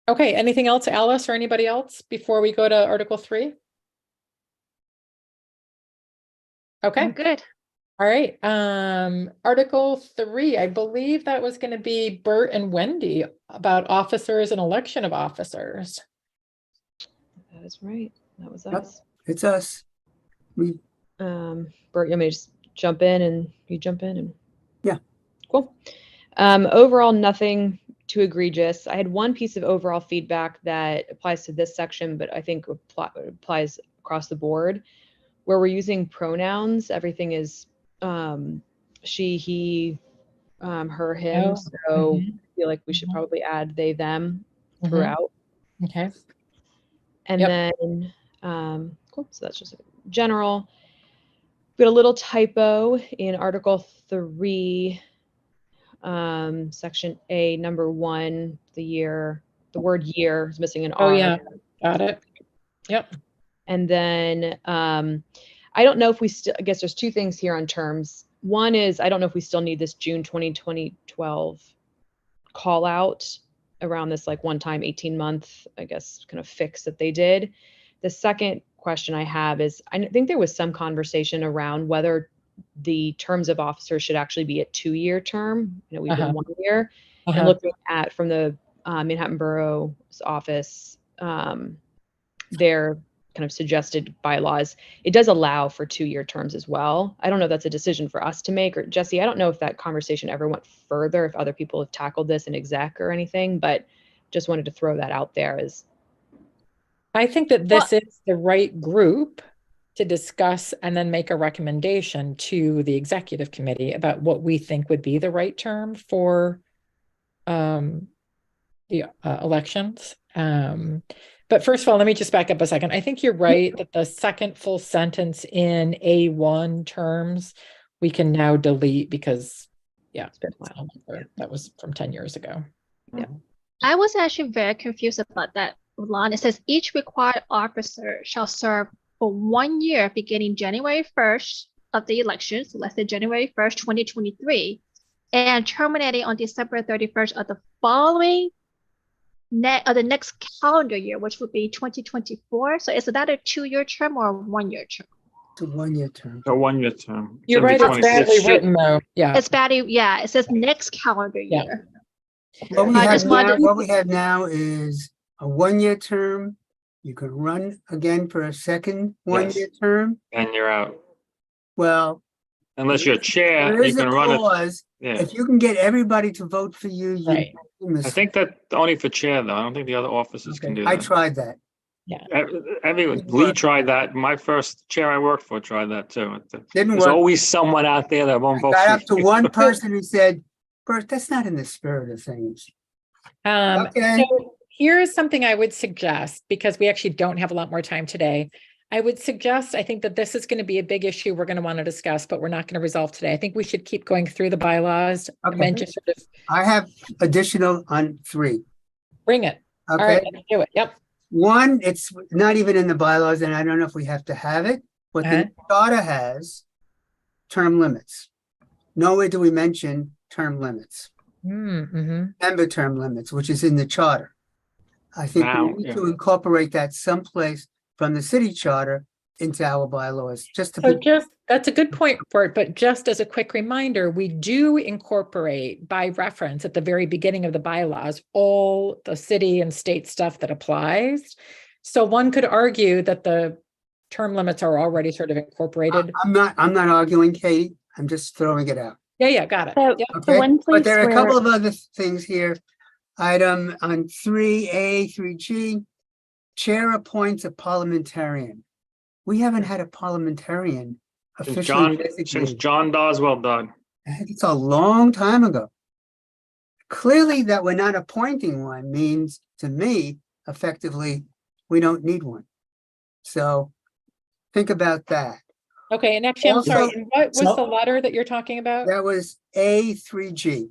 Okay, anything else, Alice, or anybody else before we go to Article 3? Okay. I'm good. All right. Article 3, I believe that was going to be Bert and Wendy about officers and election of officers. That is right. That was Yep. us. It's us. We, Bert, you may just jump in and you jump in and Yeah. Cool. Overall, nothing too egregious. I had one piece of overall feedback that applies to this section, but I think applies across the board, where we're using pronouns. Everything is she, he, her, him. Oh, So I feel like we should probably add they, them throughout. Okay. And Yep. then, cool. So that's just general. We got a little typo in Article 3, Section A, number 1, the word year is missing an R. Oh, yeah. Got it. Yep. And then I don't know if we still, I guess there's two things here on terms. One is, I don't know if we still need this June 2012 call out around this like one-time 18-month, I guess, kind of fix that they did. The second question I have is, I think there was some conversation around whether the terms of officers should actually be a 2-year term. We've been 1 year. And looking at from the Manhattan Borough's office, their kind of suggested bylaws, it does allow for 2-year terms as well. I don't know if that's a decision for us to make, or Jesse, I don't know if that conversation ever went further, if other people have tackled this in exec or anything, but just wanted to throw that out there as. I think that this is the right group to discuss and then make a recommendation to the executive committee about what we think would be the right term for the elections. But first of all, let me just back up a second. I think you're right that the second full sentence in A1 terms, we can now delete because, yeah, that was from 10 years ago. Yeah. I was actually very confused about that line. It says each required officer shall serve for 1 year beginning January 1st, of the election, so let's say January 1st, 2023, and terminating on December 31st of the following the next calendar year, which would be 2024. So is that a 2-year term or a 1-year term? It's a 1-year term. A 1-year term. You're Should be right, it's 26. badly Should- written though. Yeah. It's badly, yeah, it says next calendar Yeah. year. What we I have just wanted- now, what we have now is a 1-year term. You can run again for a second 1-year term. And you're out. Well, Unless you're chair, there you is a can run it. clause. Yeah. If you can get everybody to vote for you, Right. I think that only for chair though. I don't think the other officers can do I that. tried that. Lee tried that. My first chair I worked for tried that too. Didn't There's work. always someone out there that won't I vote got up for to you. one person who said, Bert, that's not in the spirit of things. Okay. So here's something I would suggest, because we actually don't have a lot more time today. I would suggest, I think that this is going to be a big issue we're going to want to discuss, but we're not going to resolve today. I think we should keep going through the bylaws and then just sort of I have additional on 3. bring it. All right, Okay. let's do it. Yep. One, it's not even in the bylaws, and I don't know if we have to have it. What the charter has, term limits. Nowhere do we mention term limits, Mm-hmm. member term limits, which is in the charter. I think Now, we need to incorporate that someplace from the city charter into our bylaws, just to So be, that's a good point, Bert, but just as a quick reminder, we do incorporate by reference at the very beginning of the bylaws, all the city and state stuff that applies. So one could argue that the term limits are already sort of incorporated. I'm not arguing, Katie. I'm just throwing it out. Yeah, got it. So Yep. Okay, the one place but there are a where couple of other things here. Item on 3A, 3G, chair appoints a parliamentarian. We haven't had a parliamentarian Since officially Since designated. John Doswell died. It's a long time ago. Clearly that we're not appointing one means, to me, effectively, we don't need one. So think about that. Okay, and actually, I'm sorry, Also- and what was so- the letter that you're talking about? That was A3G.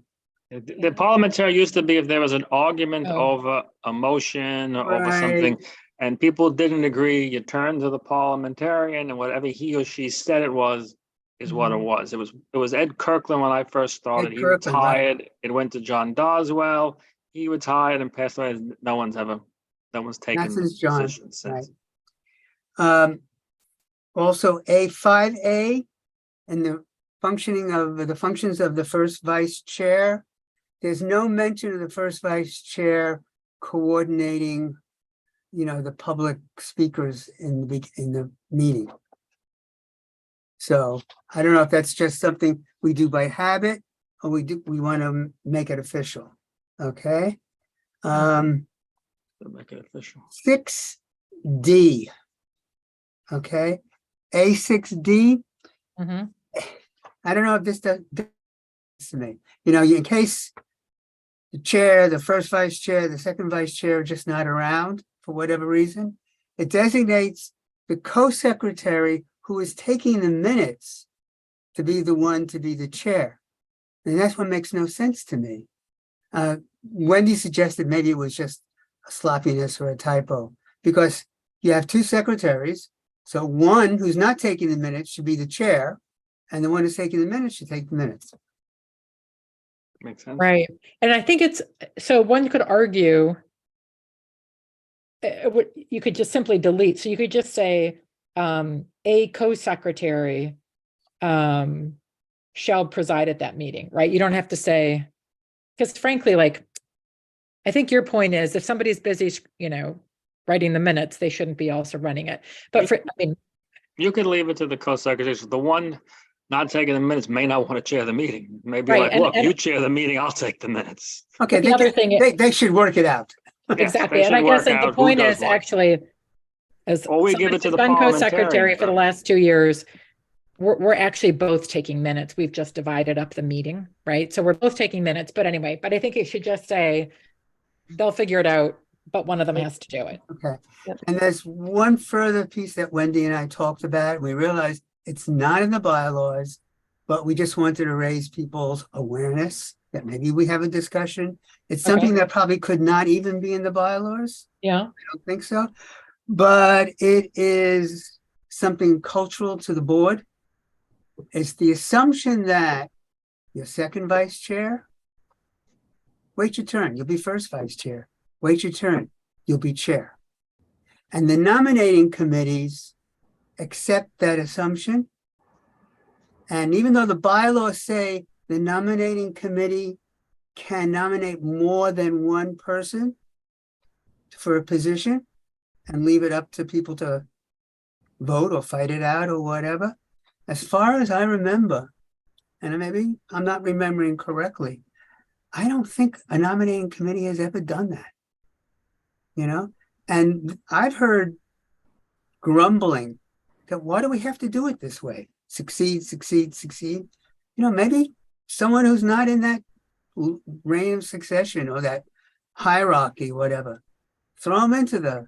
The parliamentary used to be if there was an argument Oh. over a motion or over Right. something, and people didn't agree, you turn to the parliamentarian, and whatever he or she said it was, is what it was. It was Ed Kirkland when I first started. Ed He Kirkland, right. retired. It went to John Doswell. He retired and passed away. No one's taken That's the since John, position since. Also A5A, and the functions of the first vice chair. There's no mention of the first vice chair coordinating, the public speakers in the meeting. So I don't know if that's just something we do by habit, or we want to make it official. Okay. To make it official. 6D. Okay. A6D. Mhm. I don't know if this does to me. In case the chair, the first vice chair, the second vice chair are just not around for whatever reason, it designates the co-secretary who is taking the minutes to be the one to be the chair. And that's what makes no sense to me. Wendy suggested maybe it was just a sloppiness or a typo, because you have 2 secretaries. So one who's not taking the minutes should be the chair, and the one who's taking the minutes should take the minutes. Makes sense. Right. And I think so one could argue, you could just simply delete. So you could just say, a co-secretary shall preside at that meeting, right? You don't have to say, because frankly, I think your point is if somebody's busy, writing the minutes, they shouldn't be also running it. But You could leave it to the co-secretaries. The one not taking the minutes may not want to chair the meeting. Maybe Right, look, and- you chair the meeting, I'll take the minutes. Okay, the other thing is- they should work it out. Yes, exactly. they And I should guess work the out who point does is what. actually, as Or we give somebody it to who's the been co-secretary parliamentarian, for the but- last 2 years, we're actually both taking minutes. We've just divided up the meeting, right? So we're both taking minutes, but anyway, I think it should just say, they'll figure it out, but one of them has to do it. Okay. Yep. And there's one further piece that Wendy and I talked about. We realized it's not in the bylaws, but we just wanted to raise people's awareness that maybe we have a discussion. It's Okay. something that probably could not even be in the bylaws. Yeah. I don't think so. But it is something cultural to the board. It's the assumption that your second vice chair, wait your turn, you'll be first vice chair. Wait your turn, you'll be chair. And the nominating committees accept that assumption. And even though the bylaws say the nominating committee can nominate more than one person for a position and leave it up to people to vote or fight it out or whatever, as far as I remember, and maybe I'm not remembering correctly, I don't think a nominating committee has ever done that, you know? And I've heard grumbling that why do we have to do it this way? Succeed, succeed, succeed. You know, maybe someone who's not in that reign of succession or that hierarchy, whatever, throw them into the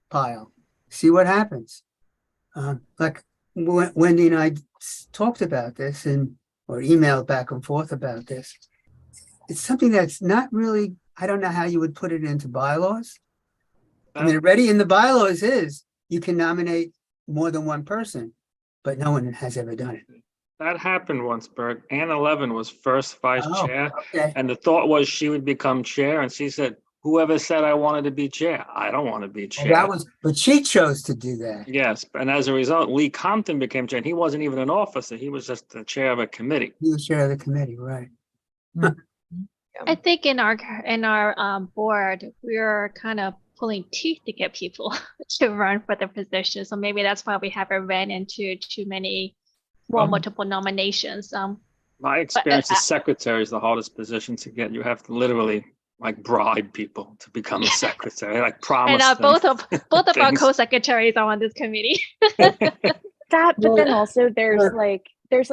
pile, see what happens. Like Wendy and I talked about this or emailed back and forth about this. It's something that's not really, I don't know how you would put it into bylaws. I mean, already in the bylaws is you can nominate more than one person, but no one has ever done it. That happened once, Bert. Anna Levin was first vice chair, Okay. and the thought was she would become chair, and she said, whoever said I wanted to be chair, I don't want to be chair. But she chose to do that. Yes, and as a result, Lee Compton became chair, and he wasn't even an officer. He was just the chair of a committee. He was chair of the committee, right? I think in our board, we're kind of pulling teeth to get people to run for the position. So maybe that's why we haven't ran into too many, multiple nominations. My experience is secretary is the hardest position to get. You have to literally like bribe people to become a secretary, like promise. And them both of our things. co-secretaries are on this committee. But then also there's like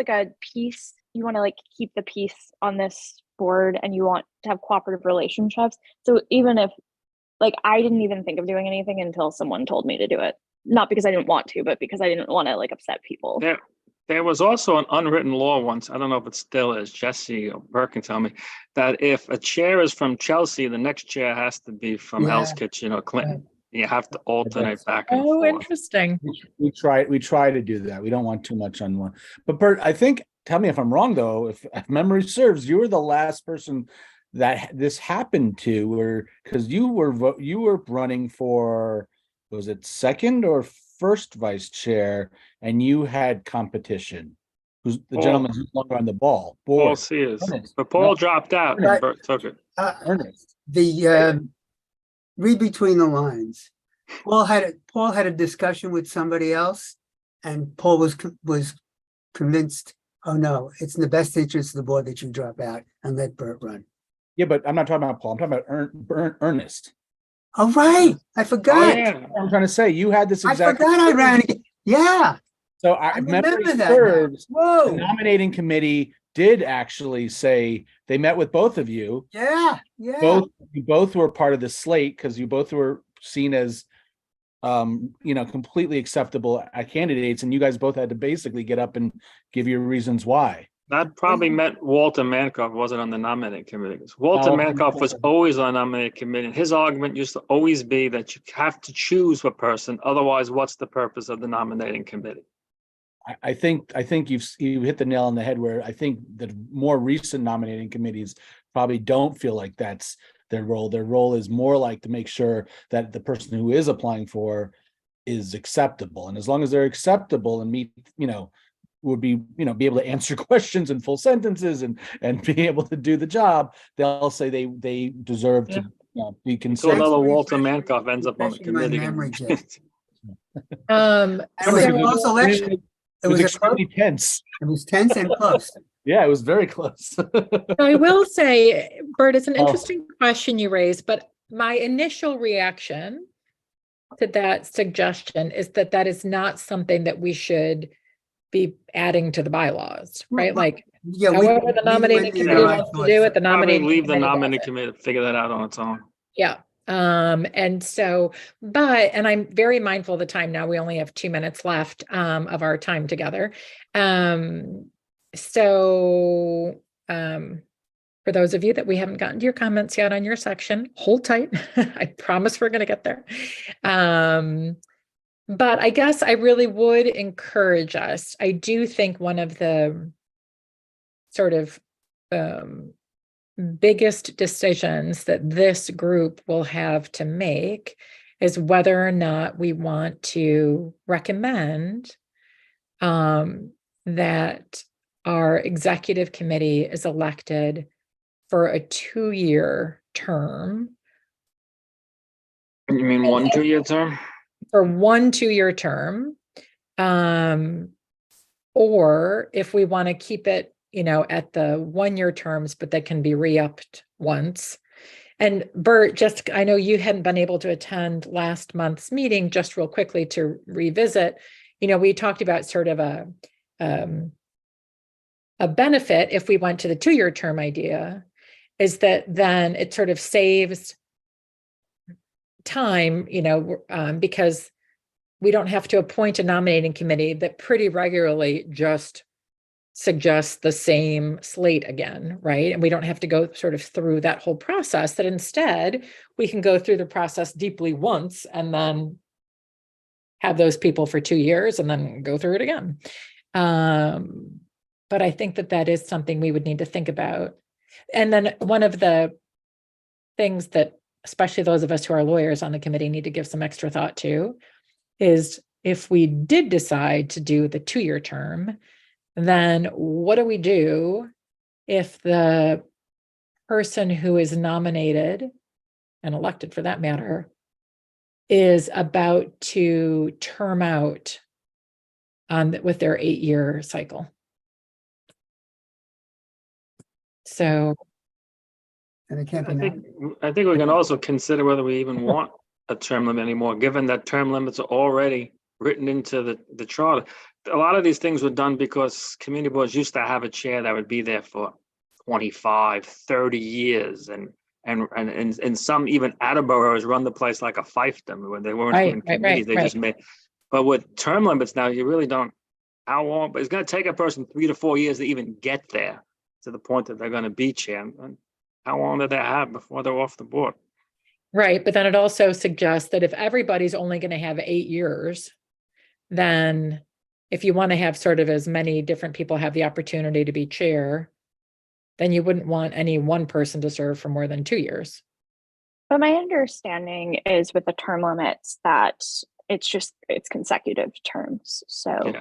a piece, you want to like keep the peace on this board and you want to have cooperative relationships. So even if like I didn't even think of doing anything until someone told me to do it. Not because I didn't want to, but because I didn't want to like upset people. There was also an unwritten law once, I don't know if it still is, Jesse or Burke can tell me, that if a chair is from Chelsea, the next chair has to be from Hell's Kitchen or Clinton. You have to alternate back and forth. Interesting. We try to do that. We don't want too much on one. But Bert, I think, tell me if I'm wrong though, if memory serves, you were the last person that this happened to, because you were running for, was it second or first vice chair, and you had competition. Who's the gentleman who's no longer on the board? Paul Sears. But Paul dropped out and Bert took it. Ernest. Read between the lines. Paul had a discussion with somebody else, and Paul was convinced, oh no, it's in the best interest of the board that you drop out and let Bert run. Yeah, but I'm not talking about Paul. I'm talking about Ernest. Oh, right. I forgot. Oh, yeah. I'm trying to say you had this exact. I forgot I ran again. Yeah. So I memory remember that. serves, Whoa. the nominating committee did actually say they met with both of you. Yeah. Yeah. You both were part of the slate because you both were seen as completely acceptable candidates, and you guys both had to basically get up and give your reasons why. That probably meant Walter Mankoff wasn't on the nominating committee. Walter Mankoff was always on the nominating committee. And his argument used to always be that you have to choose a person. Otherwise, what's the purpose of the nominating committee? I think you hit the nail on the head where I think the more recent nominating committees probably don't feel like that's their role. Their role is more like to make sure that the person who is applying for is acceptable. And as long as they're acceptable and meet, would be able to answer questions in full sentences and be able to do the job, they'll say they deserve to be considered. So another Walter Mankoff ends up on the committee. It was a close election. It was extremely tense. It was tense and close. Yeah, it was very close. I will say, Bert, it's an interesting question you raised, but my initial reaction to that suggestion is that is not something that we should be adding to to right? Like, however the nominating committee wants to do it, the nominating leave the nominating committee to figure that out on its own. Yeah. And so, and I'm very mindful of the time now. We only have 2 minutes left of our time together. For those of you that we haven't gotten to your comments yet on your section, hold tight. I promise we're going to get there. But I guess I really would encourage us. I do think one of the sort of biggest decisions that this group will have to make is whether or not we want to recommend that our executive committee is elected for a 2-year term. You mean 1 2-year term? For 1 2-year term. Or if we want to keep it, at the 1-year terms, but that can be re-upped once. And Bert, I know you hadn't been able to attend last month's meeting, just real quickly to revisit, we talked about sort of a benefit if we went to the 2-year term idea, is that then it sort of saves time, because we don't have to appoint a nominating committee that pretty regularly just suggests the same slate again, right? And we don't have to go sort of through that whole process, that instead we can go through the process deeply once and then have those people for 2 years and then go through it again. But I think that is something we would need to think about. And then one of the things that especially those of us who are lawyers on the committee need to give some extra thought to is if we did decide to do the 2-year term, then what do we do if the person who is nominated and elected for that matter is about to term out with their 8-year cycle? So And it can't be I think we can also consider whether we even want a term limit anymore, given that term limits are already written into the charter. A lot of these things were done because community boards used to have a chair that would be there for 25, 30 years. And some even Attleboro's run the place like a fiefdom where they weren't even committees, they just made. But with term limits now, you really don't, how long, but it's going to take a person 3 to 4 years to even get there to the point that they're going to be chair. And how long did they have before they're off the board? Right. But then it also suggests that if everybody's only going to have 8 years, then if you want to have sort of as many different people have the opportunity to be chair, then you wouldn't want any one person to serve for more than 2 years. But my understanding is with the term limits that it's consecutive terms. So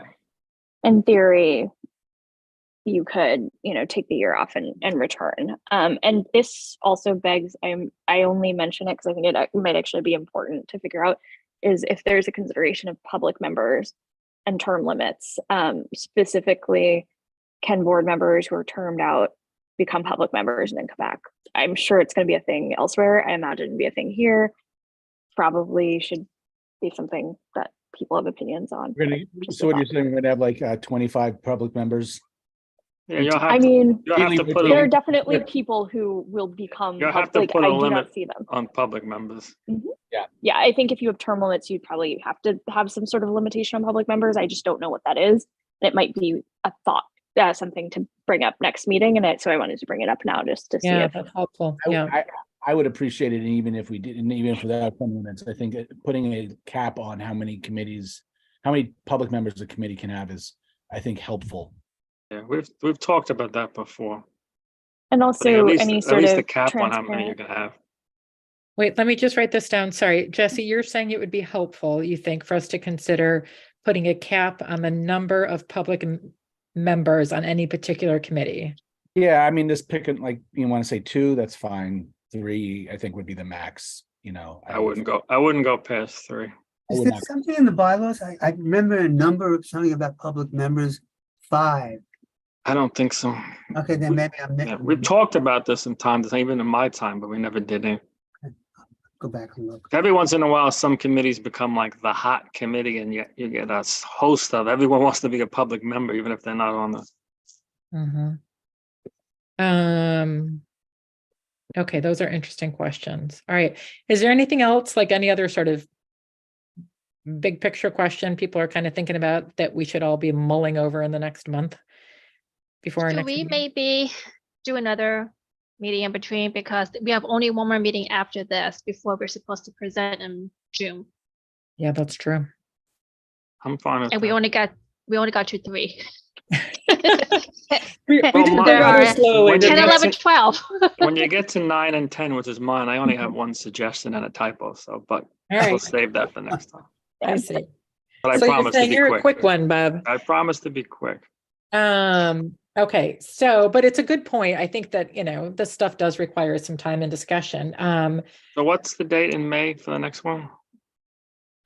in theory, you could, take the year off and return. And this also begs, I only mention it because I think it might actually be important to figure out, is if there's a consideration of public members and term limits. Specifically, can board members who are termed out become public members and then come back? I'm sure it's going to be a thing elsewhere. I imagine it'd be a thing here. Probably should be something that people have opinions on. So what you're saying, we're gonna have like 25 public members? Yeah, there are definitely people who will become public. I do not see them on public members. Mm-hmm. Yeah. I think if you have term limits, you'd probably have to have some sort of limitation on public members. I just don't know what that is. It might be a thought, something to bring up next meeting, so I wanted to bring it up now just to see if that's helpful. I would appreciate it, even if we didn't, even for that term limits. I think putting a cap on how many public members a committee can have is, I think, helpful. Yeah, we've talked about that before. And also any sort of the cap on how many you can have. Wait, let me just write this down. Sorry, Jesse, you're saying it would be helpful, you think, for us to consider putting a cap on the number of public members on any particular committee? Yeah, I mean, just picking, like, you want to say 2, that's fine. 3, I think, would be the max. I wouldn't go past 3. Is there something in the bylaws? I remember a number of something about public members, 5. I don't think so. Okay, then maybe we've talked about this in time, even in my time, but we never did it. Go back and look. Every once in a while, some committees become like the hot committee, and you get a host of everyone wants to be a public member, even if they're not on the. Okay, those are interesting questions. All right, is there anything else, like any other sort of big picture question people are kind of thinking about that we should all be mulling over in the next month before our next meeting? Maybe do another meeting in between, because we have only one more meeting after this before we're supposed to present in June. Yeah, that's true. I'm fine with And that. we only got to 3. We Well, did mine- go rather There are slowly. when you 10, get 11, to- 12. When you get to 9 and 10, which is mine, I only have one suggestion and a typo, so, but All we'll right, save that for next time. I see. But I So you're promise to saying be you're a quick one, Bob. I promise to be quick. Okay, so, but it's a good point. I think that, this stuff does require some time and discussion. So what's the date in May for the next one?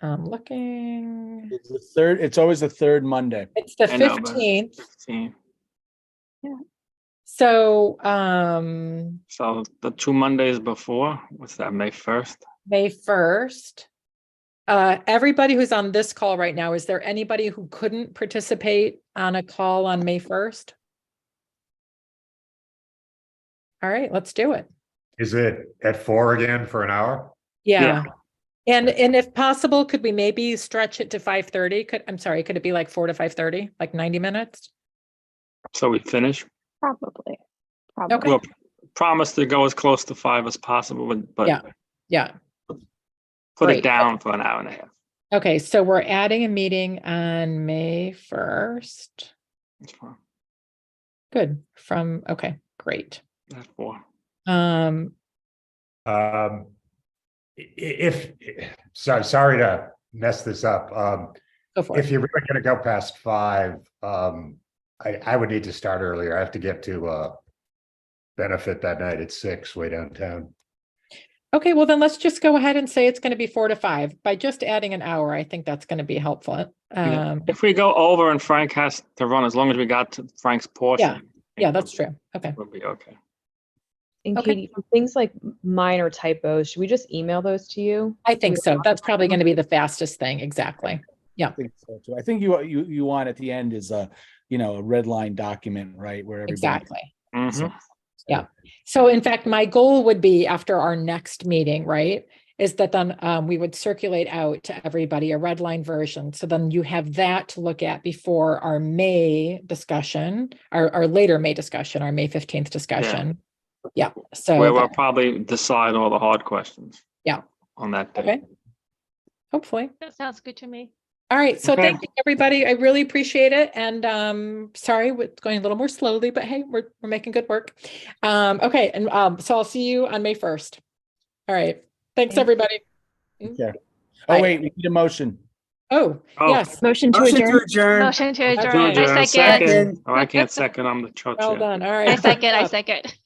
I'm looking, It's the third, it's always the third Monday. it's the I know, but 15th. 15. So, So the 2 Mondays before, what's that, May 1st? May 1st. Everybody who's on this call right now, is there anybody who couldn't participate on a call on May 1st? All right, let's do it. Is it at 4 again for an hour? Yeah. And if possible, could we maybe stretch it to 5:30? Could it be like 4 to 5:30, like 90 minutes? So we finish. Probably. Okay. We'll promise to go as close to 5 as possible, but Yeah. Yeah. put Great. it down for an hour and a half. Okay, so we're adding a meeting on May 1st. That's fine. Good. Okay, great. At 4. Sorry to mess this up. Go for If it. you're really gonna go past 5, I would need to start earlier. I have to get to benefit that night at 6 way downtown. Okay, well then let's just go ahead and say it's going to be 4 to 5. By just adding an hour, I think that's going to be helpful. If we go over and Frank has to run, as long as we got to Frank's portion. Yeah, that's true. Okay. We'll be okay. And Okay. Katie, for things like minor typos, should we just email those to you? I think so. That's probably going to be the fastest thing. Exactly. I think so too. I think you want at the end is a red line document, right? Where everybody. Exactly. Mhm. Yeah. So in fact, my goal would be after our next meeting, right, is that then we would circulate out to everybody a red line version. So then you have that to look at before our May discussion, our later May discussion, our May 15th discussion. Yeah. So Where we'll probably decide all the hard questions. Yeah. On that day. okay. Hopefully. That sounds good to me. All right. So Okay. thank you, everybody. I really appreciate it. And sorry, it's going a little more slowly, but hey, we're making good work. Okay. And so I'll see you on May 1st. All right. Thanks, everybody. Okay. Bye. Oh, wait, we need a motion. Oh, Oh. yes. Motion to Motion to adjourn. adjourn. Motion to Adjourn. adjourn. I second. Second. Oh, I can't second. I'm the Well chair. done. All right. I second. I Good job. second.